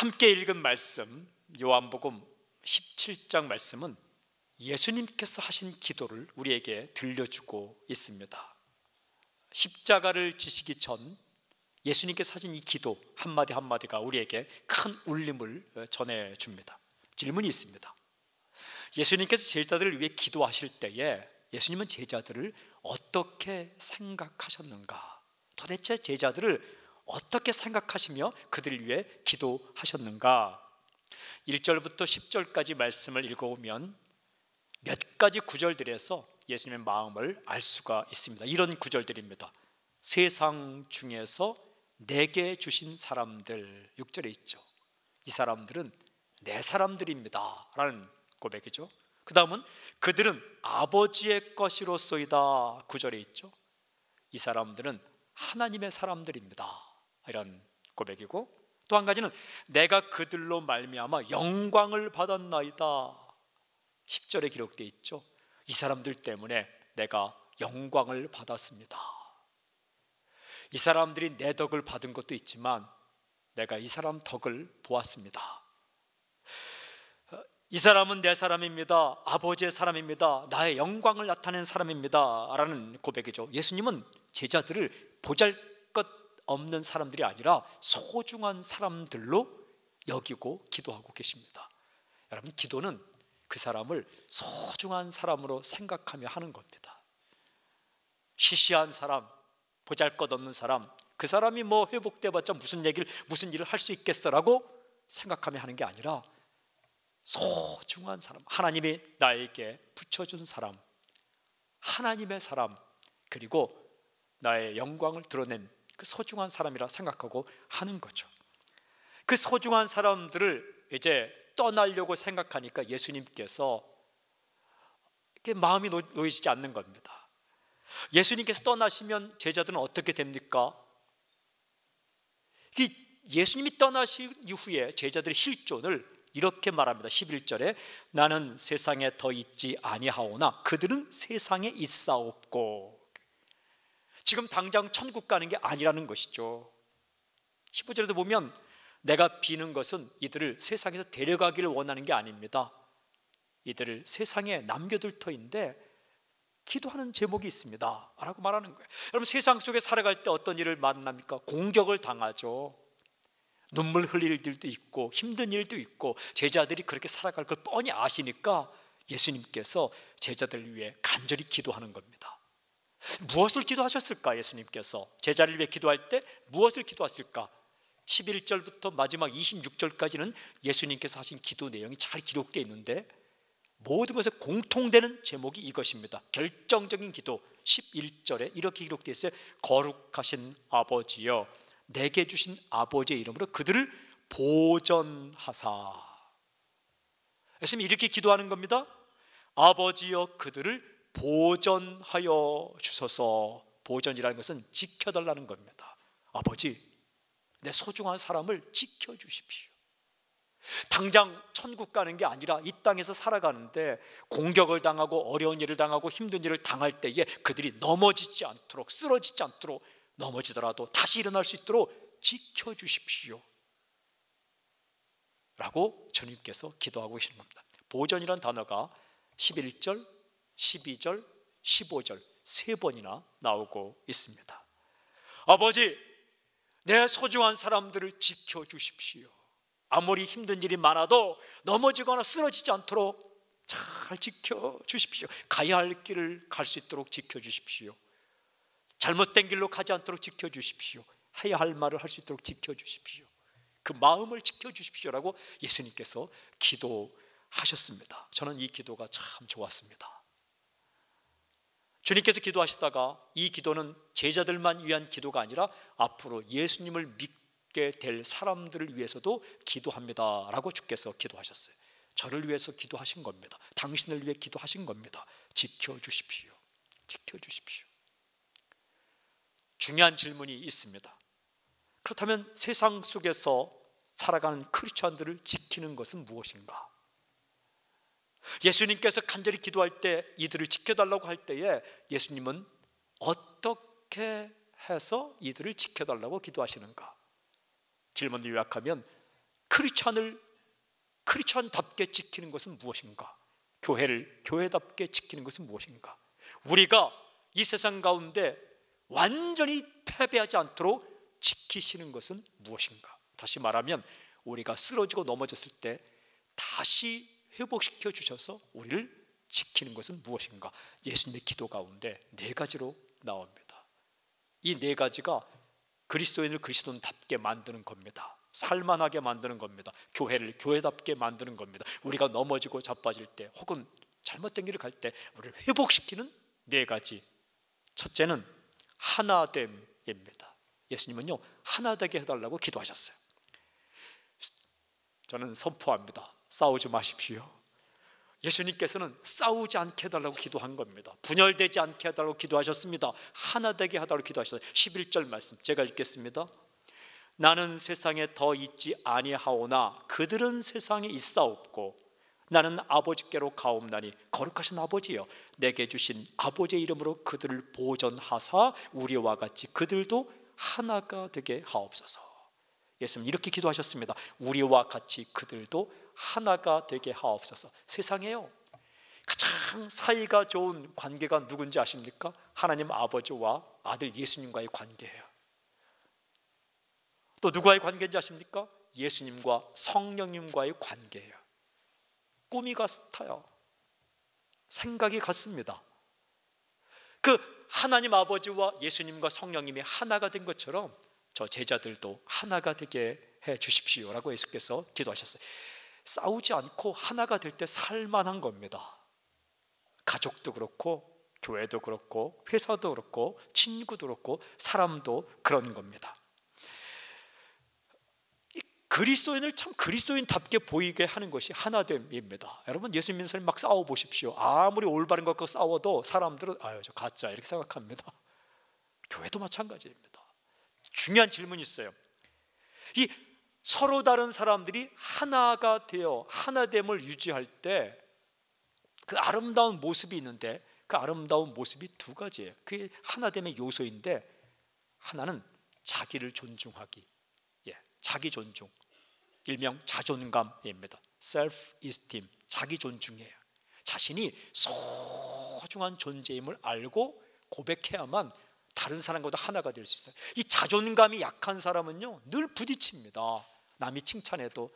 함께 읽은 말씀 요한복음 17장 말씀은 예수님께서 하신 기도를 우리에게 들려주고 있습니다. 십자가를 지시기 전 예수님께서 하신 이 기도 한마디 한마디가 우리에게 큰 울림을 전해줍니다. 질문이 있습니다. 예수님께서 제자들을 위해 기도하실 때에 예수님은 제자들을 어떻게 생각하셨는가? 도대체 제자들을 어떻게 생각하시며 그들을 위해 기도하셨는가? 1절부터 10절까지 말씀을 읽어보면 몇 가지 구절들에서 예수님의 마음을 알 수가 있습니다. 이런 구절들입니다. 세상 중에서 내게 주신 사람들, 6절에 있죠. 이 사람들은 내 사람들입니다 라는 고백이죠. 그 다음은 그들은 아버지의 것이로소이다, 9절에 있죠. 이 사람들은 하나님의 사람들입니다, 이런 고백이고, 또 한 가지는 내가 그들로 말미암아 영광을 받았나이다, 10절에 기록되어 있죠. 이 사람들 때문에 내가 영광을 받았습니다. 이 사람들이 내 덕을 받은 것도 있지만 내가 이 사람 덕을 보았습니다. 이 사람은 내 사람입니다. 아버지의 사람입니다. 나의 영광을 나타내는 사람입니다 라는 고백이죠. 예수님은 제자들을 보잘것 없는 사람들이 아니라 소중한 사람들로 여기고 기도하고 계십니다. 여러분, 기도는 그 사람을 소중한 사람으로 생각하며 하는 겁니다. 시시한 사람, 보잘것없는 사람, 그 사람이 뭐 회복돼봤자 무슨 일을 할 수 있겠어라고 생각하며 하는 게 아니라 소중한 사람, 하나님이 나에게 붙여준 사람, 하나님의 사람, 그리고 나의 영광을 드러낸 그 소중한 사람이라 생각하고 하는 거죠. 그 소중한 사람들을 이제 떠나려고 생각하니까 예수님께서 마음이 놓이지 않는 겁니다. 예수님께서 떠나시면 제자들은 어떻게 됩니까? 예수님이 떠나신 이후에 제자들의 실존을 이렇게 말합니다. 11절에 나는 세상에 더 있지 아니하오나 그들은 세상에 있사옵고, 지금 당장 천국 가는 게 아니라는 것이죠. 15절에도 보면 내가 비는 것은 이들을 세상에서 데려가기를 원하는 게 아닙니다. 이들을 세상에 남겨둘 터인데 기도하는 제목이 있습니다 라고 말하는 거예요. 여러분, 세상 속에 살아갈 때 어떤 일을 만납니까? 공격을 당하죠. 눈물 흘릴 일도 있고 힘든 일도 있고, 제자들이 그렇게 살아갈 걸 뻔히 아시니까 예수님께서 제자들을 위해 간절히 기도하는 겁니다. 무엇을 기도하셨을까? 예수님께서 제자를 위해 기도할 때 무엇을 기도하셨을까? 11절부터 마지막 26절까지는 예수님께서 하신 기도 내용이 잘 기록되어 있는데 모든 것에 공통되는 제목이 이것입니다. 결정적인 기도 11절에 이렇게 기록되어 있어요. 거룩하신 아버지여, 내게 주신 아버지의 이름으로 그들을 보전하사. 예수님이 이렇게 기도하는 겁니다. 아버지여, 그들을 보전하여 주소서. 보전이라는 것은 지켜달라는 겁니다. 아버지, 내 소중한 사람을 지켜주십시오. 당장 천국 가는 게 아니라 이 땅에서 살아가는데 공격을 당하고 어려운 일을 당하고 힘든 일을 당할 때에 그들이 넘어지지 않도록, 쓰러지지 않도록, 넘어지더라도 다시 일어날 수 있도록 지켜주십시오 라고 주님께서 기도하고 계시는 겁니다. 보전이라는 단어가 11절, 12절, 15절 세 번이나 나오고 있습니다. 아버지, 내 소중한 사람들을 지켜주십시오. 아무리 힘든 일이 많아도 넘어지거나 쓰러지지 않도록 잘 지켜주십시오. 가야 할 길을 갈 수 있도록 지켜주십시오. 잘못된 길로 가지 않도록 지켜주십시오. 해야 할 말을 할 수 있도록 지켜주십시오. 그 마음을 지켜주십시오라고 예수님께서 기도하셨습니다. 저는 이 기도가 참 좋았습니다. 주님께서 기도하시다가 이 기도는 제자들만 위한 기도가 아니라 앞으로 예수님을 믿게 될 사람들을 위해서도 기도합니다 라고 주께서 기도하셨어요. 저를 위해서 기도하신 겁니다. 당신을 위해 기도하신 겁니다. 지켜주십시오. 지켜주십시오. 중요한 질문이 있습니다. 그렇다면 세상 속에서 살아가는 크리스찬들을 지키는 것은 무엇인가? 예수님께서 간절히 기도할 때 이들을 지켜달라고 할 때에 예수님은 어떻게 해서 이들을 지켜달라고 기도하시는가? 질문을 요약하면 크리스찬답게 지키는 것은 무엇인가? 교회를 교회답게 지키는 것은 무엇인가? 우리가 이 세상 가운데 완전히 패배하지 않도록 지키시는 것은 무엇인가? 다시 말하면 우리가 쓰러지고 넘어졌을 때 다시 회복시켜 주셔서 우리를 지키는 것은 무엇인가? 예수님의 기도 가운데 4가지로 나옵니다. 이 4가지가 그리스도인을 그리스도인답게 만드는 겁니다. 살만하게 만드는 겁니다. 교회를 교회답게 만드는 겁니다. 우리가 넘어지고 자빠질 때 혹은 잘못된 길을 갈 때 우리를 회복시키는 4가지. 첫째는 하나됨입니다. 예수님은요, 하나되게 해달라고 기도하셨어요. 저는 선포합니다. 싸우지 마십시오. 예수님께서는 싸우지 않게 해달라고 기도한 겁니다. 분열되지 않게 해달라고 기도하셨습니다. 하나되게 해달라고 기도하셨어요. 11절 말씀 제가 읽겠습니다. 나는 세상에 더 있지 아니하오나 그들은 세상에 있사옵고 나는 아버지께로 가옵나니 거룩하신 아버지여 내게 주신 아버지의 이름으로 그들을 보존하사 우리와 같이 그들도 하나가 되게 하옵소서. 예수님 이렇게 기도하셨습니다. 우리와 같이 그들도 하나가 되게 하옵소서. 세상에요 가장 사이가 좋은 관계가 누군지 아십니까? 하나님 아버지와 아들 예수님과의 관계예요. 또 누구와의 관계인지 아십니까? 예수님과 성령님과의 관계예요. 꿈이 같아요. 생각이 같습니다. 그 하나님 아버지와 예수님과 성령님이 하나가 된 것처럼 저 제자들도 하나가 되게 해 주십시오라고 예수께서 기도하셨어요. 싸우지 않고 하나가 될 때 살만한 겁니다. 가족도 그렇고 교회도 그렇고 회사도 그렇고 친구도 그렇고 사람도 그런 겁니다. 그리스도인을 참 그리스도인답게 보이게 하는 것이 하나됨입니다. 여러분 예수 믿는 사람이 막 싸워보십시오. 아무리 올바른 것과 싸워도 사람들은 아유 저 가짜 이렇게 생각합니다. 교회도 마찬가지입니다. 중요한 질문이 있어요. 이 서로 다른 사람들이 하나가 되어 하나됨을 유지할 때 그 아름다운 모습이 있는데 그 아름다운 모습이 2가지예요. 그게 하나됨의 요소인데 하나는 자기를 존중하기, 자기 존중, 일명 자존감입니다. self-esteem, 자기 존중이에요. 자신이 소중한 존재임을 알고 고백해야만 다른 사람과도 하나가 될 수 있어요. 이 자존감이 약한 사람은요 늘 부딪힙니다. 남이 칭찬해도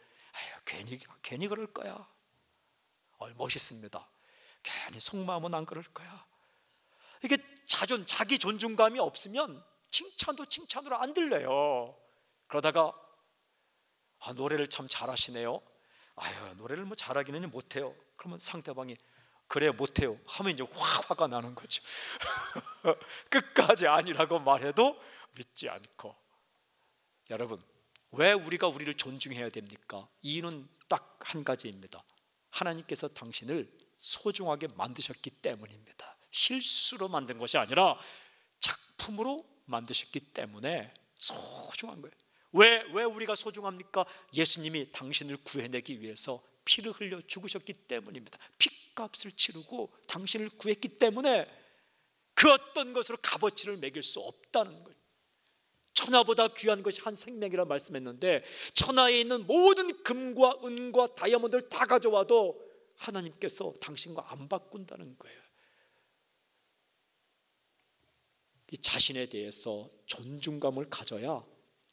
괜히 그럴 거야. 멋있습니다. 괜히 속마음은 안 그럴 거야. 이게 자기 존중감이 없으면 칭찬도 칭찬으로 안 들려요. 그러다가 노래를 참 잘하시네요. 노래를 뭐 잘하기는 못해요. 그러면 상대방이 그래 못해요 하면 이제 화가 나는 거죠. 끝까지 아니라고 말해도 믿지 않고. 여러분 왜 우리가 우리를 존중해야 됩니까? 이유는 딱 한 가지입니다. 하나님께서 당신을 소중하게 만드셨기 때문입니다. 실수로 만든 것이 아니라 작품으로 만드셨기 때문에 소중한 거예요. 왜 우리가 소중합니까? 예수님이 당신을 구해내기 위해서 피를 흘려 죽으셨기 때문입니다. 피값을 치르고 당신을 구했기 때문에 그 어떤 것으로 값어치를 매길 수 없다는 거예요. 천하보다 귀한 것이 한 생명이라 말씀했는데 천하에 있는 모든 금과 은과 다이아몬드를 다 가져와도 하나님께서 당신과 안 바꾼다는 거예요. 이 자신에 대해서 존중감을 가져야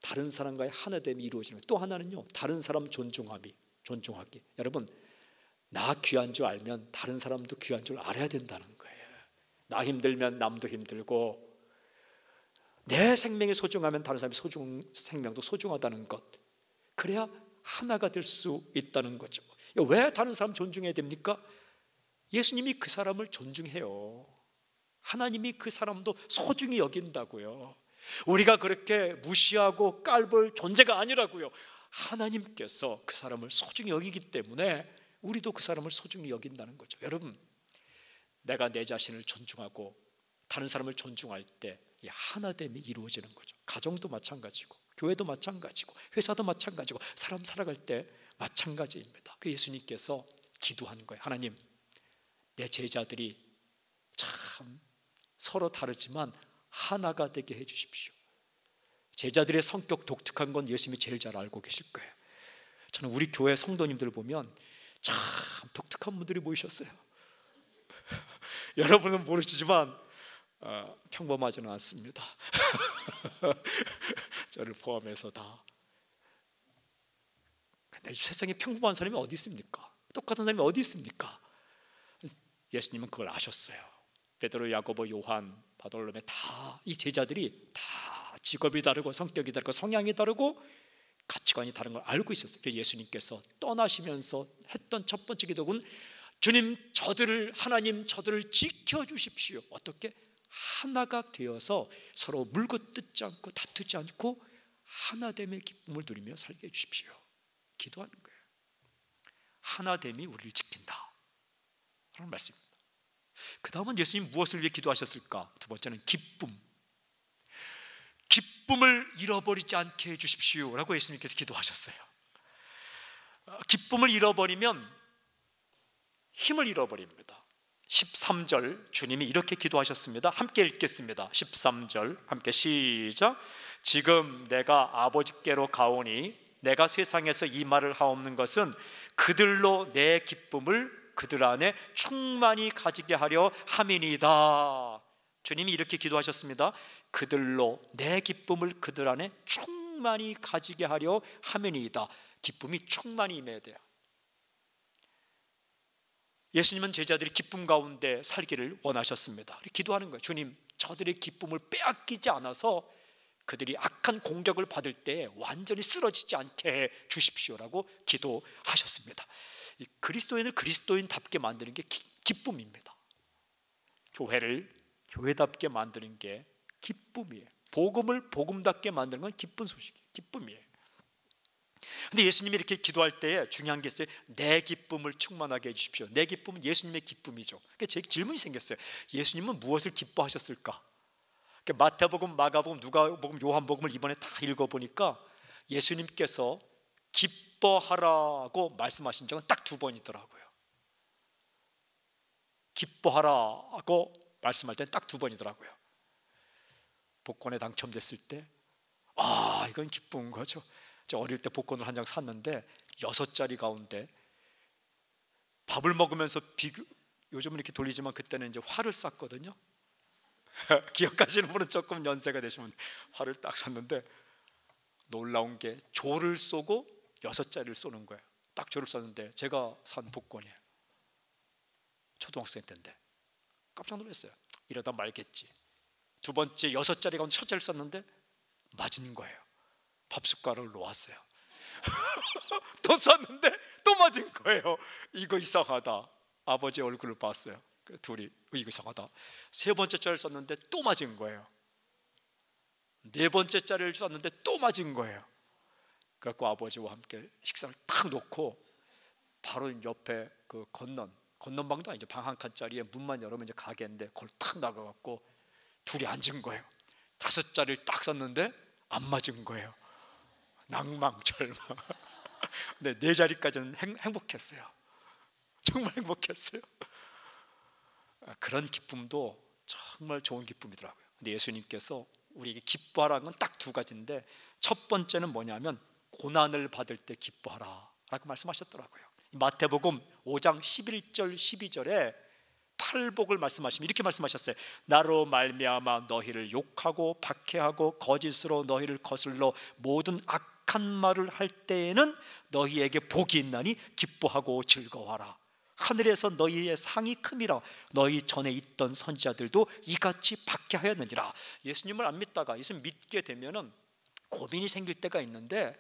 다른 사람과의 하나됨이 이루어지는 거예요. 또 하나는요 다른 사람 존중하기. 여러분 나 귀한 줄 알면 다른 사람도 귀한 줄 알아야 된다는 거예요. 나 힘들면 남도 힘들고 내 생명이 소중하면 다른 사람의 생명도 소중하다는 것. 그래야 하나가 될 수 있다는 거죠. 왜 다른 사람 존중해야 됩니까? 예수님이 그 사람을 존중해요. 하나님이 그 사람도 소중히 여긴다고요. 우리가 그렇게 무시하고 깔볼 존재가 아니라고요. 하나님께서 그 사람을 소중히 여기기 때문에 우리도 그 사람을 소중히 여긴다는 거죠. 여러분 내가 내 자신을 존중하고 다른 사람을 존중할 때 이 하나됨이 이루어지는 거죠. 가정도 마찬가지고 교회도 마찬가지고 회사도 마찬가지고 사람 살아갈 때 마찬가지입니다. 그 예수님께서 기도한 거예요. 하나님 내 제자들이 참 서로 다르지만 하나가 되게 해주십시오. 제자들의 성격 독특한 건 예수님이 제일 잘 알고 계실 거예요. 저는 우리 교회 성도님들 보면 참 독특한 분들이 모이셨어요. 여러분은 모르시지만 평범하지는 않습니다. 저를 포함해서 다. 근데 세상에 평범한 사람이 어디 있습니까? 똑같은 사람이 어디 있습니까? 예수님은 그걸 아셨어요. 베드로, 야고보, 요한, 바돌로메 다 이 제자들이 다 직업이 다르고 성격이 다르고 성향이 다르고 가치관이 다른 걸 알고 있었어요. 그래서 예수님께서 떠나시면서 했던 첫 번째 기도는 주님, 하나님 저들을 지켜주십시오. 어떻게? 하나가 되어서 서로 물고 뜯지 않고 다투지 않고 하나됨의 기쁨을 누리며 살게 해주십시오. 기도하는 거예요. 하나됨이 우리를 지킨다 라는 말씀입니다. 그 다음은 예수님 무엇을 위해 기도하셨을까? 두 번째는 기쁨을 잃어버리지 않게 해주십시오 라고 예수님께서 기도하셨어요. 기쁨을 잃어버리면 힘을 잃어버립니다. 13절 주님이 이렇게 기도하셨습니다. 함께 읽겠습니다. 13절 함께 시작. 지금 내가 아버지께로 가오니 내가 세상에서 이 말을 하옵는 것은 그들로 내 기쁨을 그들 안에 충만히 가지게 하려 함이니이다. 주님이 이렇게 기도하셨습니다. 그들로 내 기쁨을 그들 안에 충만히 가지게 하려 함이니이다. 기쁨이 충만히 임해야 돼요. 예수님은 제자들이 기쁨 가운데 살기를 원하셨습니다. 기도하는 거예요. 주님, 저들의 기쁨을 빼앗기지 않아서 그들이 악한 공격을 받을 때 완전히 쓰러지지 않게 해 주십시오라고 기도하셨습니다. 이 그리스도인을 그리스도인답게 만드는 게 기쁨입니다. 교회를 교회답게 만드는 게 기쁨이에요. 복음을 복음답게 만드는 건 기쁜 소식이에요. 기쁨이에요. 근데 예수님이 이렇게 기도할 때에 중요한 게 있어요. 내 기쁨을 충만하게 해주십시오. 내 기쁨은 예수님의 기쁨이죠. 그러니까 제 질문이 생겼어요. 예수님은 무엇을 기뻐하셨을까? 그러니까 마태복음, 마가복음, 누가복음, 요한복음을 이번에 다 읽어보니까 예수님께서 기뻐하라고 말씀하신 적은 딱 2번이더라고요. 기뻐하라고 말씀할 때는 딱 2번이더라고요. 복권에 당첨됐을 때 이건 기쁜 거죠. 저 어릴 때 복권을 한 장 샀는데 6자리 가운데 밥을 먹으면서 요즘은 이렇게 돌리지만 그때는 이제 활을 쐈거든요. 기억하시는 분은 조금 연세가 되시면 활을 딱 쐈는데 놀라운 게 조를 쏘고 6자리를 쏘는 거예요. 딱 조를 쐈는데 제가 산 복권이에요. 초등학생 때인데 깜짝 놀랐어요. 이러다 말겠지. 두 번째 6자리 가운데 첫 자리를 쐈는데 맞은 거예요. 밥 숟가락을 놓았어요. 또 쐈는데 또 맞은 거예요. 이거 이상하다. 아버지 얼굴을 봤어요. 둘이 이거 이상하다. 세 번째 자리를 쐈는데 또 맞은 거예요. 네 번째 자리를 쐈는데 또 맞은 거예요. 그래서 아버지와 함께 식사를 탁 놓고 바로 옆에 그 건넌방도 아니죠. 방 한 칸짜리에 문만 열으면 이제 가게인데 그걸 탁 나가갖고 둘이 앉은 거예요. 5자리를 딱 쐈는데 안 맞은 거예요. 낭망절망. 근데 4자리까지는 행복했어요. 정말 행복했어요. 그런 기쁨도 정말 좋은 기쁨이더라고요. 근데 예수님께서 우리에게 기뻐하라는 건 딱 2가지인데 첫 번째는 뭐냐면 고난을 받을 때 기뻐하라 라고 말씀하셨더라고요. 마태복음 5장 11절 12절에 팔복을 말씀하시면 이렇게 말씀하셨어요. 나로 말미암아 너희를 욕하고 박해하고 거짓으로 너희를 거슬러 모든 악한 말을 할 때에는 너희에게 복이 있나니 기뻐하고 즐거워하라. 하늘에서 너희의 상이 큼이라. 너희 전에 있던 선지자들도 이같이 박해하였느니라. 예수님을 안 믿다가 예수님 믿게 되면은 고민이 생길 때가 있는데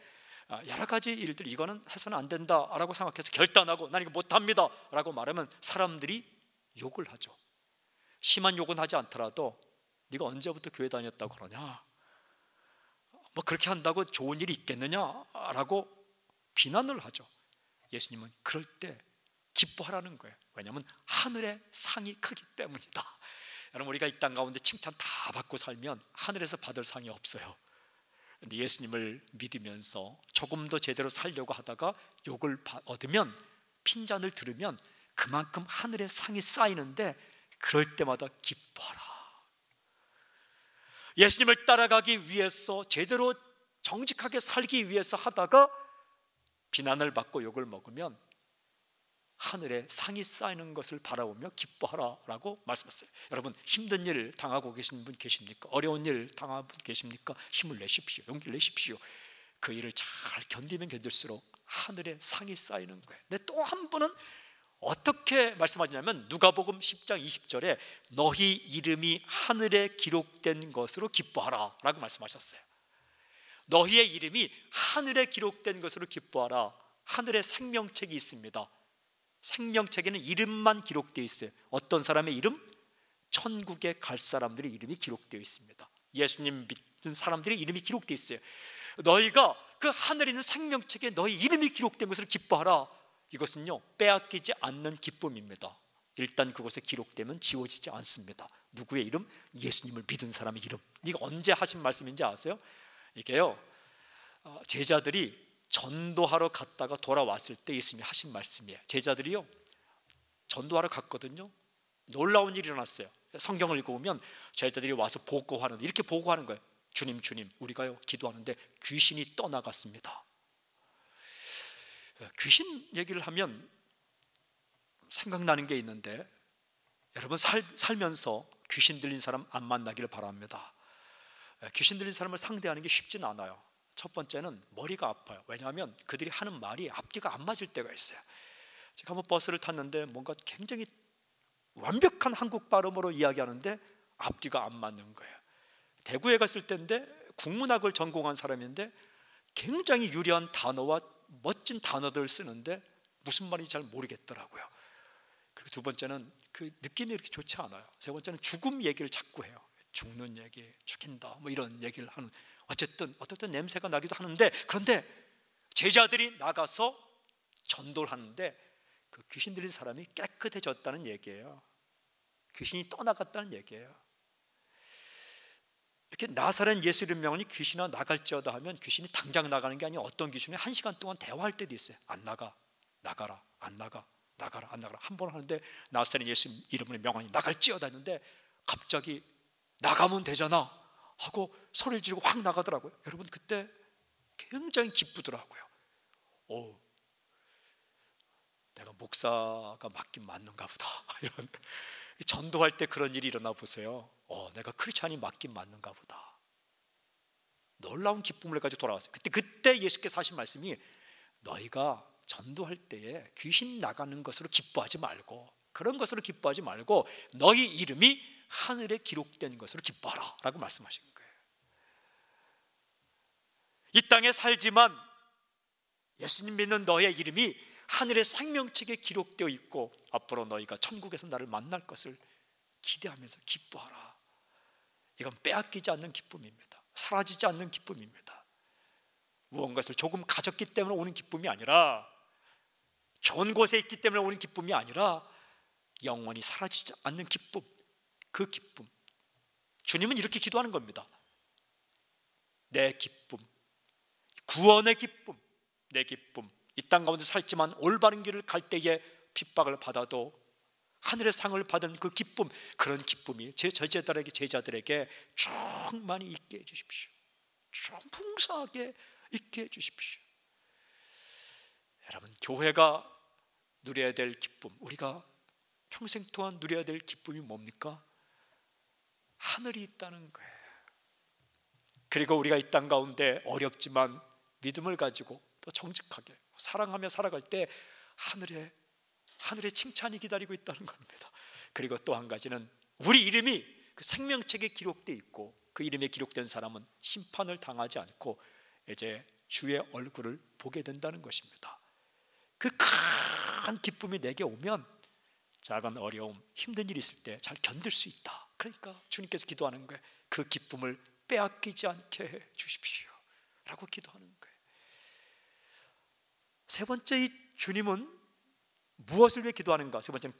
여러 가지 일들 이거는 해서는 안 된다라고 생각해서 결단하고 난 이거 못합니다 라고 말하면 사람들이 욕을 하죠. 심한 욕은 하지 않더라도 네가 언제부터 교회 다녔다고 그러냐, 뭐 그렇게 한다고 좋은 일이 있겠느냐라고 비난을 하죠. 예수님은 그럴 때 기뻐하라는 거예요. 왜냐하면 하늘의 상이 크기 때문이다. 여러분, 우리가 이 땅 가운데 칭찬 다 받고 살면 하늘에서 받을 상이 없어요. 근데 예수님을 믿으면서 조금 더 제대로 살려고 하다가 욕을 얻으면, 핀잔을 들으면 그만큼 하늘의 상이 쌓이는데 그럴 때마다 기뻐하라. 예수님을 따라가기 위해서 제대로 정직하게 살기 위해서 하다가 비난을 받고 욕을 먹으면 하늘에 상이 쌓이는 것을 바라보며 기뻐하라 라고 말씀하셨어요. 여러분, 힘든 일 당하고 계신 분 계십니까? 어려운 일 당하는 분 계십니까? 힘을 내십시오. 용기를 내십시오. 그 일을 잘 견디면 견딜수록 하늘에 상이 쌓이는 거예요. 근데 또 한 분은 어떻게 말씀하시냐면 누가복음 10장 20절에 너희 이름이 하늘에 기록된 것으로 기뻐하라 라고 말씀하셨어요. 너희의 이름이 하늘에 기록된 것으로 기뻐하라. 하늘에 생명책이 있습니다. 생명책에는 이름만 기록되어 있어요. 어떤 사람의 이름? 천국에 갈 사람들의 이름이 기록되어 있습니다. 예수님 믿는 사람들의 이름이 기록되어 있어요. 너희가 그 하늘에 있는 생명책에 너희 이름이 기록된 것을 기뻐하라. 이것은요, 빼앗기지 않는 기쁨입니다. 일단 그곳에 기록되면 지워지지 않습니다. 누구의 이름? 예수님을 믿은 사람의 이름. 이거 언제 하신 말씀인지 아세요? 이게요, 제자들이 전도하러 갔다가 돌아왔을 때 예수님이 하신 말씀이에요. 제자들이요, 전도하러 갔거든요. 놀라운 일이 일어났어요. 성경을 읽어보면 제자들이 와서 보고하는, 이렇게 보고하는 거예요. 주님, 주님, 우리가요 기도하는데 귀신이 떠나갔습니다. 귀신 얘기를 하면 생각나는 게 있는데, 여러분 살면서 귀신 들린 사람 안 만나기를 바랍니다. 귀신 들린 사람을 상대하는 게 쉽진 않아요. 첫 번째는 머리가 아파요. 왜냐하면 그들이 하는 말이 앞뒤가 안 맞을 때가 있어요. 제가 한번 버스를 탔는데 뭔가 굉장히 완벽한 한국 발음으로 이야기하는데 앞뒤가 안 맞는 거예요. 대구에 갔을 때인데 국문학을 전공한 사람인데 굉장히 유려한 단어와 멋진 단어들을 쓰는데 무슨 말인지 잘 모르겠더라고요. 그리고 두 번째는 그 느낌이 이렇게 좋지 않아요. 세 번째는 죽음 얘기를 자꾸 해요. 죽는 얘기, 죽인다 뭐 이런 얘기를 하는, 어쨌든 냄새가 나기도 하는데, 그런데 제자들이 나가서 전도를 하는데 그 귀신 들린 사람이 깨끗해졌다는 얘기예요. 귀신이 떠나갔다는 얘기예요. 이렇게 나사렛 예수 이름 명하니 귀신아 나갈지어다 하면 귀신이 당장 나가는 게 아니라 어떤 귀신이 1시간 동안 대화할 때도 있어요. 안 나가, 나가라, 안 나가, 나가라, 안 나가라. 한 번 하는데 나사렛 예수 이름을 명하니 나갈지어다 했는데 갑자기 나가면 되잖아 하고 소리를 지르고 확 나가더라고요. 여러분, 그때 굉장히 기쁘더라고요. 오, 내가 목사가 맞긴 맞는가 보다. 이런, 전도할 때 그런 일이 일어나 보세요. 내가 크리스찬이 맞긴 맞는가 보다. 놀라운 기쁨을 가지고 돌아왔어요. 그때 예수께서 하신 말씀이, 너희가 전도할 때에 귀신 나가는 것으로 기뻐하지 말고, 그런 것으로 기뻐하지 말고 너희 이름이 하늘에 기록된 것으로 기뻐하라 라고 말씀하신 거예요. 이 땅에 살지만 예수님 믿는 너의 이름이 하늘의 생명책에 기록되어 있고 앞으로 너희가 천국에서 나를 만날 것을 기대하면서 기뻐하라. 이건 빼앗기지 않는 기쁨입니다. 사라지지 않는 기쁨입니다. 무언가를 조금 가졌기 때문에 오는 기쁨이 아니라, 좋은 곳에 있기 때문에 오는 기쁨이 아니라 영원히 사라지지 않는 기쁨, 그 기쁨. 주님은 이렇게 기도하는 겁니다. 내 기쁨, 구원의 기쁨, 내 기쁨. 이 땅 가운데 살지만 올바른 길을 갈 때에 핍박을 받아도 하늘의 상을 받은 그 기쁨, 그런 기쁨이 제자들에게 충만히 있게 해주십시오. 좀 풍성하게 있게 해주십시오. 여러분, 교회가 누려야 될 기쁨, 우리가 평생 동안 누려야 될 기쁨이 뭡니까? 하늘이 있다는 거예요. 그리고 우리가 이 땅 가운데 어렵지만 믿음을 가지고 또 정직하게 사랑하며 살아갈 때 하늘의 칭찬이 기다리고 있다는 겁니다. 그리고 또 한 가지는 우리 이름이 그 생명책에 기록되어 있고 그 이름에 기록된 사람은 심판을 당하지 않고 이제 주의 얼굴을 보게 된다는 것입니다. 그 큰 기쁨이 내게 오면 작은 어려움, 힘든 일이 있을 때 잘 견딜 수 있다. 그러니까 주님께서 기도하는 거예요. 그 기쁨을 빼앗기지 않게 해 주십시오 라고 기도하는 거예요. 세 번째, 이 주님은 무엇을 위해 기도하는가? 세 번째는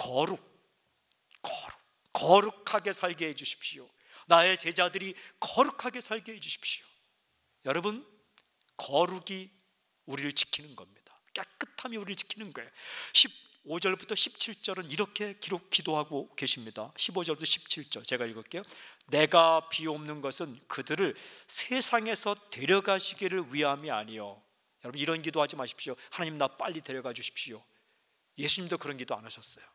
거룩하게 살게 해 주십시오. 나의 제자들이 거룩하게 살게 해 주십시오. 여러분, 거룩이 우리를 지키는 겁니다. 깨끗함이 우리를 지키는 거예요. 15절부터 17절은 이렇게 기도하고 계십니다. 15절부터 17절 제가 읽을게요. 내가 비옵는 것은 그들을 세상에서 데려가시기를 위함이 아니요. 여러분, 이런 기도하지 마십시오. 하나님, 나 빨리 데려가 주십시오. 예수님도 그런 기도 안 하셨어요.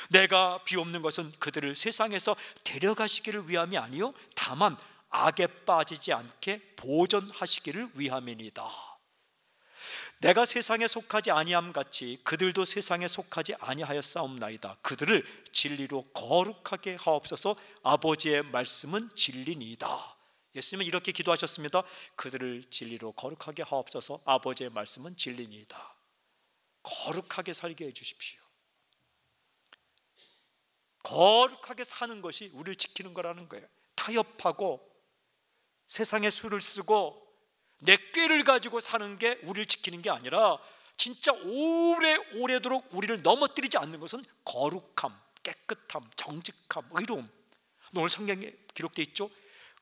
내가 비옵는 것은 그들을 세상에서 데려가시기를 위함이 아니요 다만 악에 빠지지 않게 보존하시기를 위함이니이다. 내가 세상에 속하지 아니함 같이 그들도 세상에 속하지 아니하였사옵나이다. 그들을 진리로 거룩하게 하옵소서. 아버지의 말씀은 진리니이다. 예수님은 이렇게 기도하셨습니다. 그들을 진리로 거룩하게 하옵소서. 아버지의 말씀은 진리니이다. 거룩하게 살게 해주십시오. 거룩하게 사는 것이 우리를 지키는 거라는 거예요. 타협하고 세상의 수를 쓰고 내 꾀를 가지고 사는 게 우리를 지키는 게 아니라 진짜 오래오래도록 우리를 넘어뜨리지 않는 것은 거룩함, 깨끗함, 정직함, 의로움. 오늘 성경에 기록되어 있죠.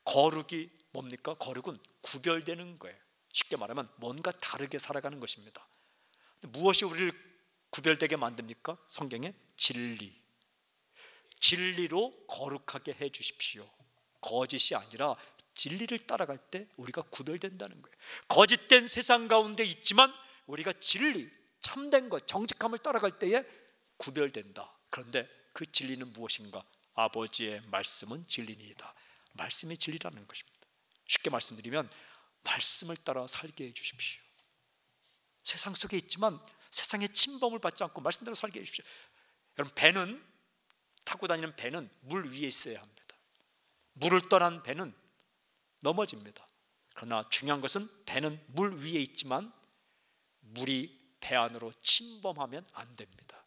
거룩이 뭡니까? 거룩은 구별되는 거예요. 쉽게 말하면 뭔가 다르게 살아가는 것입니다. 무엇이 우리를 구별되게 만듭니까? 성경에 진리. 진리로 거룩하게 해 주십시오. 거짓이 아니라 진리를 따라갈 때 우리가 구별된다는 거예요. 거짓된 세상 가운데 있지만 우리가 진리, 참된 것, 정직함을 따라갈 때에 구별된다. 그런데 그 진리는 무엇인가? 아버지의 말씀은 진리니이다. 말씀이 진리라는 것입니다. 쉽게 말씀드리면 말씀을 따라 살게 해 주십시오. 세상 속에 있지만 세상의 침범을 받지 않고 말씀대로 살게 해 주십시오. 여러분, 배는, 타고 다니는 배는 물 위에 있어야 합니다. 물을 떠난 배는 넘어집니다. 그러나 중요한 것은 배는 물 위에 있지만 물이 배 안으로 침범하면 안 됩니다.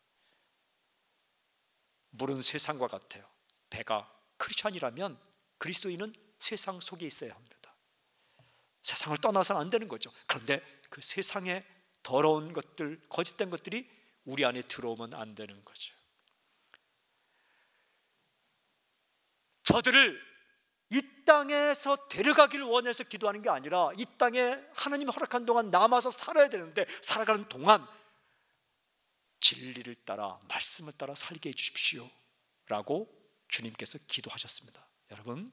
물은 세상과 같아요. 배가 크리스천이라면 그리스도인은 세상 속에 있어야 합니다. 세상을 떠나서는 안 되는 거죠. 그런데 그 세상의 더러운 것들, 거짓된 것들이 우리 안에 들어오면 안 되는 거죠. 저들을 이 땅에서 데려가기를 원해서 기도하는 게 아니라 이 땅에 하나님이 허락한 동안 남아서 살아야 되는데 살아가는 동안 진리를 따라, 말씀을 따라 살게 해주십시오 라고 주님께서 기도하셨습니다. 여러분,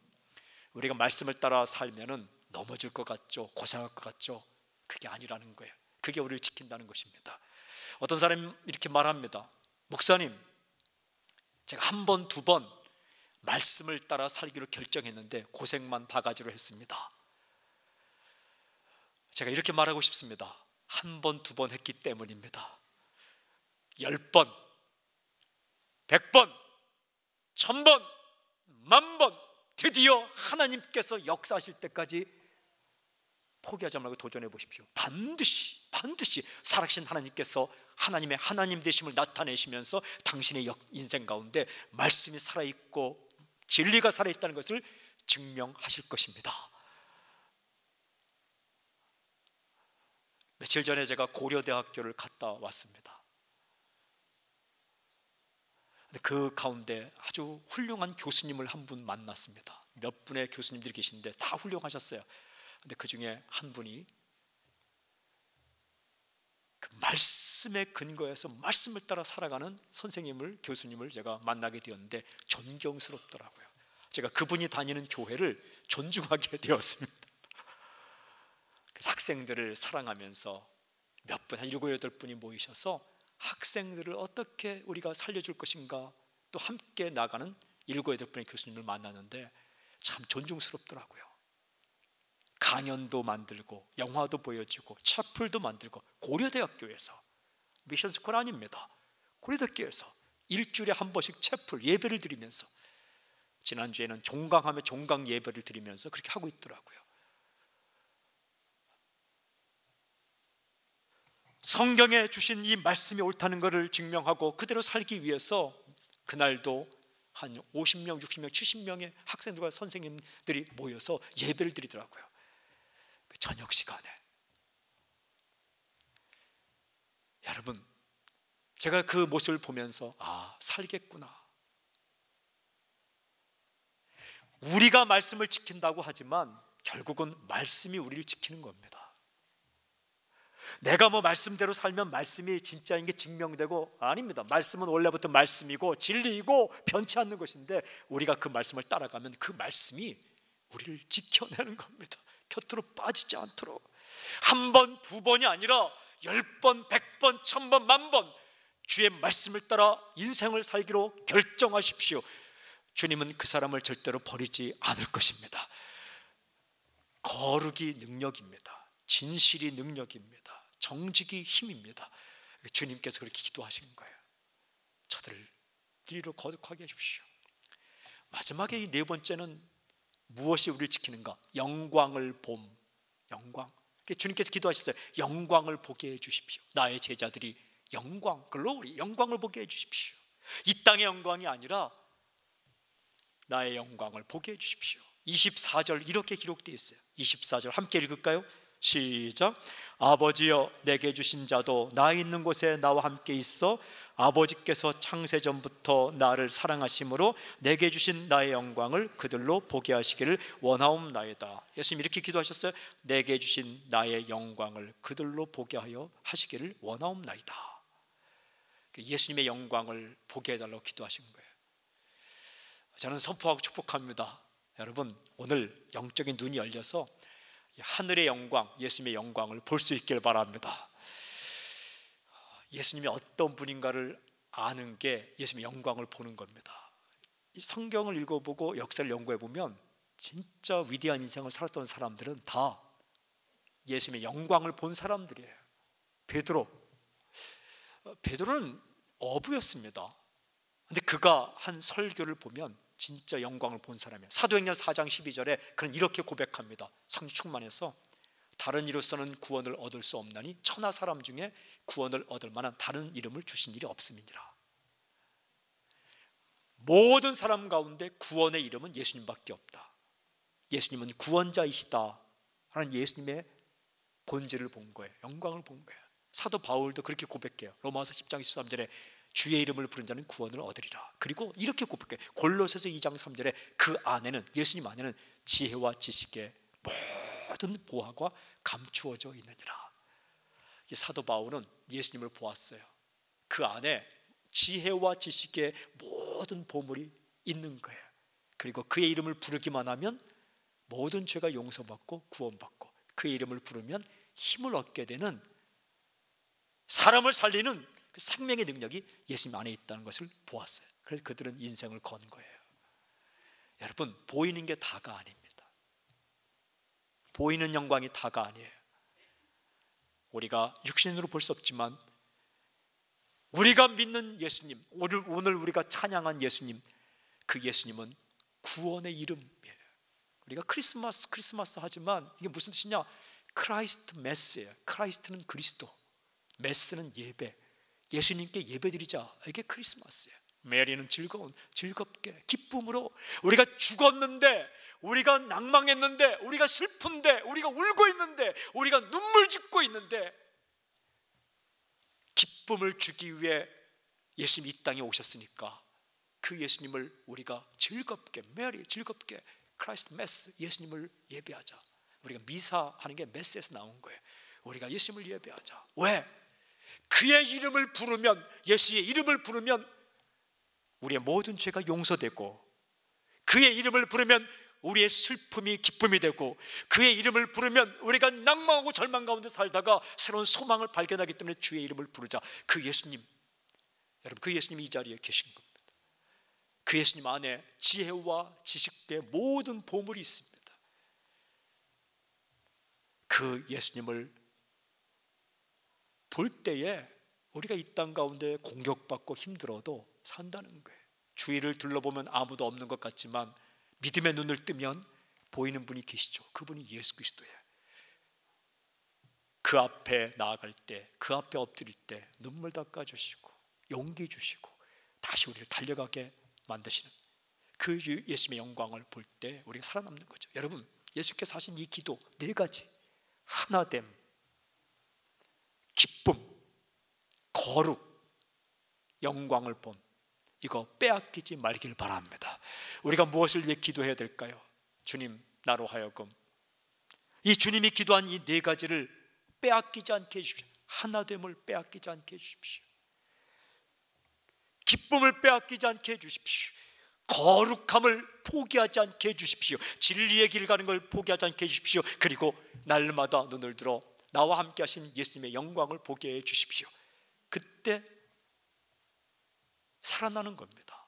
우리가 말씀을 따라 살면은 넘어질 것 같죠? 고생할 것 같죠? 그게 아니라는 거예요. 그게 우리를 지킨다는 것입니다. 어떤 사람이 이렇게 말합니다. 목사님, 제가 한 번, 두 번 말씀을 따라 살기로 결정했는데 고생만 바가지로 했습니다. 제가 이렇게 말하고 싶습니다. 한 번, 두 번 했기 때문입니다. 10번, 100번, 1000번, 10,000번 드디어 하나님께서 역사하실 때까지 포기하지 말고 도전해 보십시오. 반드시 살아계신 하나님께서 하나님의 하나님 되심을 나타내시면서 당신의 인생 가운데 말씀이 살아있고 진리가 살아있다는 것을 증명하실 것입니다. 며칠 전에 제가 고려대학교를 갔다 왔습니다. 그 가운데 아주 훌륭한 교수님을 한 분 만났습니다. 몇 분의 교수님들이 계신데 다 훌륭하셨어요. 근데 그 중에 한 분이 그 말씀에 근거해서 말씀을 따라 살아가는 선생님을, 교수님을 제가 만나게 되었는데 존경스럽더라고요. 제가 그분이 다니는 교회를 존중하게 되었습니다. 학생들을 사랑하면서 몇 분, 한 7, 8분이 모이셔서 학생들을 어떻게 우리가 살려줄 것인가 또 함께 나가는 7, 8분의 교수님을 만나는데 참 존중스럽더라고요. 강연도 만들고 영화도 보여주고 채플도 만들고 고려대학교에서, 미션스쿨 아닙니다. 고려대학교에서 일주일에 한 번씩 채플 예배를 드리면서, 지난주에는 종강하며 종강 예배를 드리면서 그렇게 하고 있더라고요. 성경에 주신 이 말씀이 옳다는 것을 증명하고 그대로 살기 위해서 그날도 한 50명, 60명, 70명의 학생들과 선생님들이 모여서 예배를 드리더라고요. 그 저녁 시간에. 여러분, 제가 그 모습을 보면서 살겠구나. 우리가 말씀을 지킨다고 하지만 결국은 말씀이 우리를 지키는 겁니다. 내가 말씀대로 살면 말씀이 진짜인 게 증명되고, 아닙니다. 말씀은 원래부터 말씀이고 진리이고 변치 않는 것인데 우리가 그 말씀을 따라가면 그 말씀이 우리를 지켜내는 겁니다. 곁으로 빠지지 않도록. 한 번, 두 번이 아니라 10번, 100번, 1000번, 10,000번 주의 말씀을 따라 인생을 살기로 결정하십시오. 주님은 그 사람을 절대로 버리지 않을 것입니다. 거룩이 능력입니다. 진실이 능력입니다. 정직이 힘입니다. 주님께서 그렇게 기도하신 거예요. 저들을 이리로 거룩하게 해주십시오. 마지막에 이 네 번째는 무엇이 우리를 지키는가? 영광을 봄. 영광. 주님께서 기도하셨어요. 영광을 보게 해주십시오. 나의 제자들이 영광, 글로리, 영광을 보게 해주십시오. 이 땅의 영광이 아니라 나의 영광을 보게 해주십시오. 24절 이렇게 기록되어 있어요. 24절 함께 읽을까요? 시작. 아버지여, 내게 주신 자도 나 있는 곳에 나와 함께 있어 아버지께서 창세전부터 나를 사랑하심으로 내게 주신 나의 영광을 그들로 보게 하시기를 원하옵나이다. 예수님 이렇게 기도하셨어요. 내게 주신 나의 영광을 그들로 보게 하여 하시기를 원하옵나이다. 예수님의 영광을 보게 해달라고 기도하신 거예요. 저는 선포하고 축복합니다. 여러분, 오늘 영적인 눈이 열려서 하늘의 영광, 예수님의 영광을 볼 수 있길 바랍니다. 예수님이 어떤 분인가를 아는 게 예수님의 영광을 보는 겁니다. 성경을 읽어보고 역사를 연구해보면 진짜 위대한 인생을 살았던 사람들은 다 예수님의 영광을 본 사람들이에요. 베드로는 어부였습니다. 근데 그가 한 설교를 보면 진짜 영광을 본 사람이에요. 사도행전 4장 12절에 그는 이렇게 고백합니다. 성령 충만해서 다른 이로서는 구원을 얻을 수 없나니 천하 사람 중에 구원을 얻을 만한 다른 이름을 주신 일이 없음이니라. 모든 사람 가운데 구원의 이름은 예수님밖에 없다. 예수님은 구원자이시다 하는 예수님의 본질을 본 거예요. 영광을 본 거예요. 사도 바울도 그렇게 고백해요. 로마서 10장 23절에 주의 이름을 부른 자는 구원을 얻으리라. 그리고 이렇게 고백해요. 골로새서 2장 3절에 그 안에는, 예수님 안에는 지혜와 지식의 모든 보화가 감추어져 있느니라. 사도 바울은 예수님을 보았어요. 그 안에 지혜와 지식의 모든 보물이 있는 거예요. 그리고 그의 이름을 부르기만 하면 모든 죄가 용서받고 구원받고, 그의 이름을 부르면 힘을 얻게 되는, 사람을 살리는 그 생명의 능력이 예수님 안에 있다는 것을 보았어요. 그래서 그들은 인생을 건 거예요. 여러분, 보이는 게 다가 아닙니다. 보이는 영광이 다가 아니에요. 우리가 육신으로 볼 수 없지만 우리가 믿는 예수님, 오늘 우리가 찬양한 예수님, 그 예수님은 구원의 이름이에요. 우리가 크리스마스 하지만 이게 무슨 뜻이냐? 크라이스트 메스예요. 크라이스트는 그리스도, 메스는 예배. 예수님께 예배드리자, 이게 크리스마스예요. 메리는 즐겁게 기쁨으로, 우리가 죽었는데, 우리가 낭망했는데, 우리가 슬픈데, 우리가 울고 있는데, 우리가 눈물 짓고 있는데 기쁨을 주기 위해 예수님이 이 땅에 오셨으니까 그 예수님을 우리가 즐겁게, 메리 즐겁게, 크라이스트 메스, 예수님을 예배하자. 우리가 미사하는 게 메스에서 나온 거예요. 우리가 예수님을 예배하자. 왜? 그의 이름을 부르면, 예수의 이름을 부르면 우리의 모든 죄가 용서되고, 그의 이름을 부르면 우리의 슬픔이 기쁨이 되고, 그의 이름을 부르면 우리가 낭망하고 절망 가운데 살다가 새로운 소망을 발견하기 때문에 주의 이름을 부르자. 그 예수님, 여러분, 그 예수님이 이 자리에 계신 겁니다. 그 예수님 안에 지혜와 지식의 모든 보물이 있습니다. 그 예수님을 볼 때에 우리가 이 땅 가운데 공격받고 힘들어도 산다는 거예요. 주위를 둘러보면 아무도 없는 것 같지만 믿음의 눈을 뜨면 보이는 분이 계시죠. 그분이 예수 그리스도예요. 그 앞에 나아갈 때, 그 앞에 엎드릴 때 눈물 닦아주시고 용기 주시고 다시 우리를 달려가게 만드시는 그 예수님의 영광을 볼 때 우리가 살아남는 거죠. 여러분, 예수께서 하신 이 기도 4가지, 하나됨, 기쁨, 거룩, 영광을 본, 이거 빼앗기지 말길 바랍니다. 우리가 무엇을 위해 기도해야 될까요? 주님, 나로 하여금 이 주님이 기도한 이 4가지를 빼앗기지 않게 해주십시오. 하나됨을 빼앗기지 않게 해주십시오. 기쁨을 빼앗기지 않게 해주십시오. 거룩함을 포기하지 않게 해주십시오. 진리의 길을 가는 걸 포기하지 않게 해주십시오. 그리고 날마다 눈을 들어 나와 함께 하신 예수님의 영광을 보게 해 주십시오. 그때 살아나는 겁니다.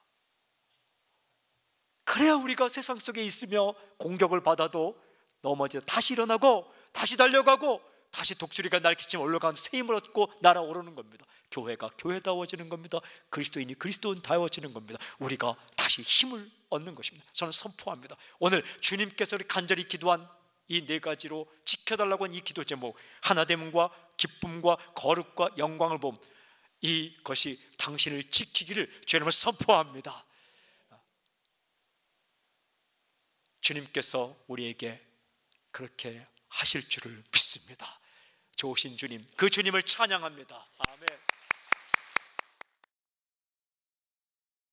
그래야 우리가 세상 속에 있으며 공격을 받아도 넘어져 다시 일어나고 다시 달려가고 다시 독수리가 날개치며 올라가는 새 힘을 얻고 날아오르는 겁니다. 교회가 교회다워지는 겁니다. 그리스도인이 그리스도인다워지는 겁니다. 우리가 다시 힘을 얻는 것입니다. 저는 선포합니다. 오늘 주님께서 간절히 기도한 이 네 가지로 지켜달라고 한 이 기도 제목, 하나됨과 기쁨과 거룩과 영광을 봄, 이것이 당신을 지키기를 주님을 선포합니다. 주님께서 우리에게 그렇게 하실 줄을 믿습니다. 좋으신 주님, 그 주님을 찬양합니다. 아멘.